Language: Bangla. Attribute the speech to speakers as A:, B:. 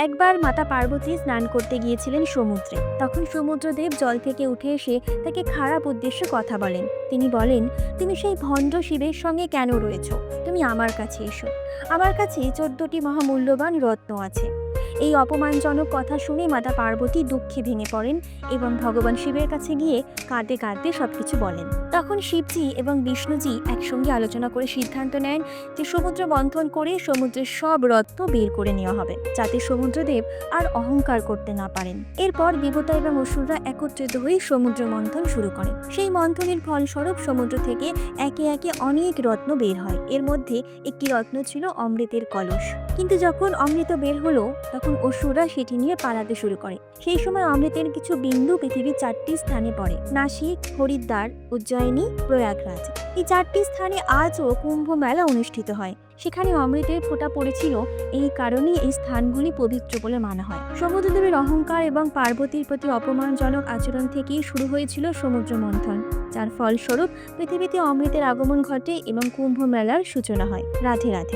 A: একবার মাতা পার্বতী স্নান করতে গিয়েছিলেন সমুদ্রে। তখন সমুদ্রদেব জল থেকে উঠে এসে তাকে খারাপ উদ্দেশ্যে কথা বলেন। তিনি বলেন, তুমি সেই ভণ্ড শিবের সঙ্গে কেন রয়েছো? তুমি আমার কাছে এসো, আমার কাছে 14টি মহামূল্যবান রত্ন আছে। এই অপমানজনক কথা শুনে মাতা পার্বতী দুঃখে ভেঙে পড়েন এবং ভগবান শিবের কাছে গিয়ে কাঁদতে কাঁদতে সবকিছু বলেন। তখন শিবজি এবং বিষ্ণুজি একসঙ্গে আলোচনা করে সিদ্ধান্ত নেন যে সমুদ্র মন্থন করে সমুদ্রের সব রত্ন বের করে নেওয়া হবে, যাতে সমুদ্রদেব আর অহংকার করতে না পারেন। এরপর দেবতা এবং অসুররা একত্রিত হয়ে সমুদ্র মন্থন শুরু করে। সেই মন্থনের ফলস্বরূপ সমুদ্র থেকে একে একে অনেক রত্ন বের হয়। এর মধ্যে একটি রত্ন ছিল অমৃতের কলস। কিন্তু যখন অমৃত বের হলো, তখন অসুররা সেটি নিয়ে পালাতে শুরু করে। সেই সময় অমৃতের কিছু বিন্দু পৃথিবীর 4টি স্থানে পড়ে: নাসিক, হরিদ্বার, উজ্জয়িনী, প্রয়াগরাজ। এই 4টি স্থানে আজও কুম্ভ মেলা অনুষ্ঠিত হয়। সেখানে অমৃতের ফোঁটা পড়েছিল, এই কারণেই এই স্থানগুলি পবিত্র বলে মানা হয়। সমুদ্রদেবের অহংকার এবং পার্বতীর প্রতি অপমানজনক আচরণ থেকেই শুরু হয়েছিল সমুদ্র মন্থন, যার ফলস্বরূপ পৃথিবীতে অমৃতের আগমন ঘটে এবং কুম্ভ মেলার সূচনা হয়। রাধে রাধে।